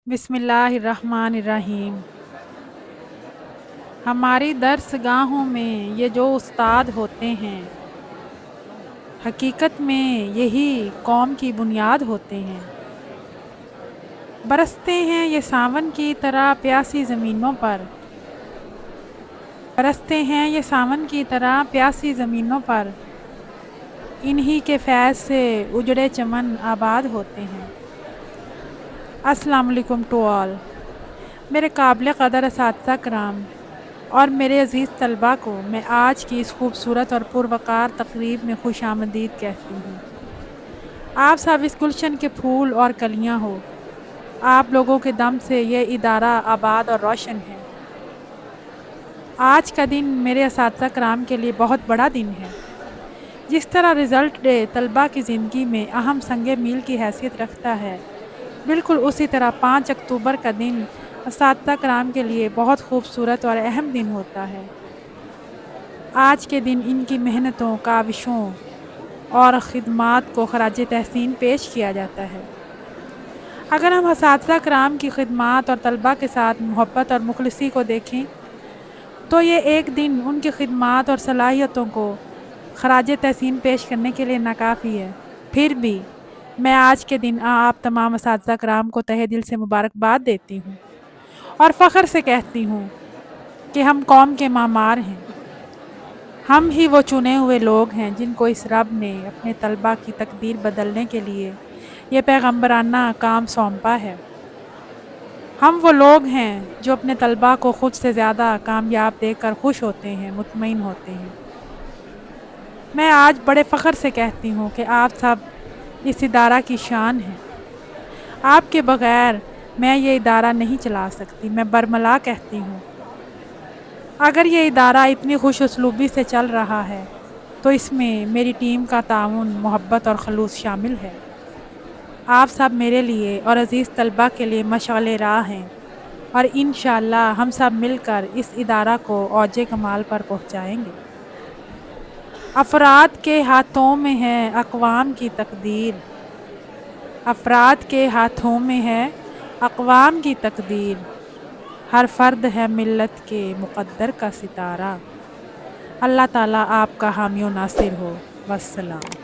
बिस्मिल्लाहिर्रहमानिर्रहीम। हमारी दर्सगाहों में ये जो उस्ताद होते हैं, हकीकत में यही कौम की बुनियाद होते हैं। बरसते हैं ये सावन की तरह प्यासी ज़मीनों पर, बरसते हैं ये सावन की तरह प्यासी ज़मीनों पर, इन्हीं के फैज़ से उजड़े चमन आबाद होते हैं। अस्सलाम वालेकुम टू ऑल। मेरे काबिल क़दर असातिज़ा कराम और मेरे अज़ीज़ तलबा को मैं आज की इस खूबसूरत और पुरवकार तकरीब में खुशामदीद कहती हूँ। आप सब इस गुलशन के फूल और कलियाँ हो। आप लोगों के दम से ये इदारा आबाद और रोशन है। आज का दिन मेरे असातिज़ा कराम के लिए बहुत बड़ा दिन है। जिस तरह रिज़ल्ट डे तलबा की ज़िंदगी में अहम संगे मील की हैसियत रखता है, बिल्कुल उसी तरह 5 अक्टूबर का दिन असातिज़ा कराम के लिए बहुत खूबसूरत और अहम दिन होता है। आज के दिन इनकी मेहनतों, काविशों और ख़िदमात को ख़राज तहसीन पेश किया जाता है। अगर हम असातिज़ा कराम की ख़िदमात और तलबा के साथ मोहब्बत और मुखलिसी को देखें तो ये एक दिन उनकी ख़िदमात और सलाहियतों को ख़राज तहसीन पेश करने के लिए नाकाफ़ी है। फिर भी मैं आज के दिन आप तमाम असातिज़ा कराम को तहे दिल से मुबारकबाद देती हूँ और फ़ख्र से कहती हूँ कि हम कौम के मामार हैं। हम ही वो चुने हुए लोग हैं जिनको इस रब ने अपने तलबा की तकदीर बदलने के लिए ये पैगम्बराना काम सौंपा है। हम वो लोग हैं जो अपने तलबा को ख़ुद से ज़्यादा कामयाब देखकर खुश होते हैं, मुतमईन होते हैं। मैं आज बड़े फ़ख्र से कहती हूँ कि आप सब इस इदारा की शान है। आपके बग़ैर मैं ये इदारा नहीं चला सकती। मैं बरमला कहती हूँ, अगर ये इदारा इतनी खुश उसलूबी से चल रहा है तो इसमें मेरी टीम का ताउन, मोहब्बत और खलूस शामिल है। आप सब मेरे लिए और अज़ीज़ तलबा के लिए मशअल राह हैं और इंशाअल्लाह हम सब मिलकर इस इदारा को औजे कमाल पर पहुँचाएँगे। अफ़राद के हाथों में है अक़वाम की तकदीर, अफ़राद के हाथों में है अक़वाम की तकदीर, हर फ़र्द है मिल्लत के मुक़द्दर का सितारा। अल्लाह ताला आपका हामी व नासिर हो। वस्सलाम।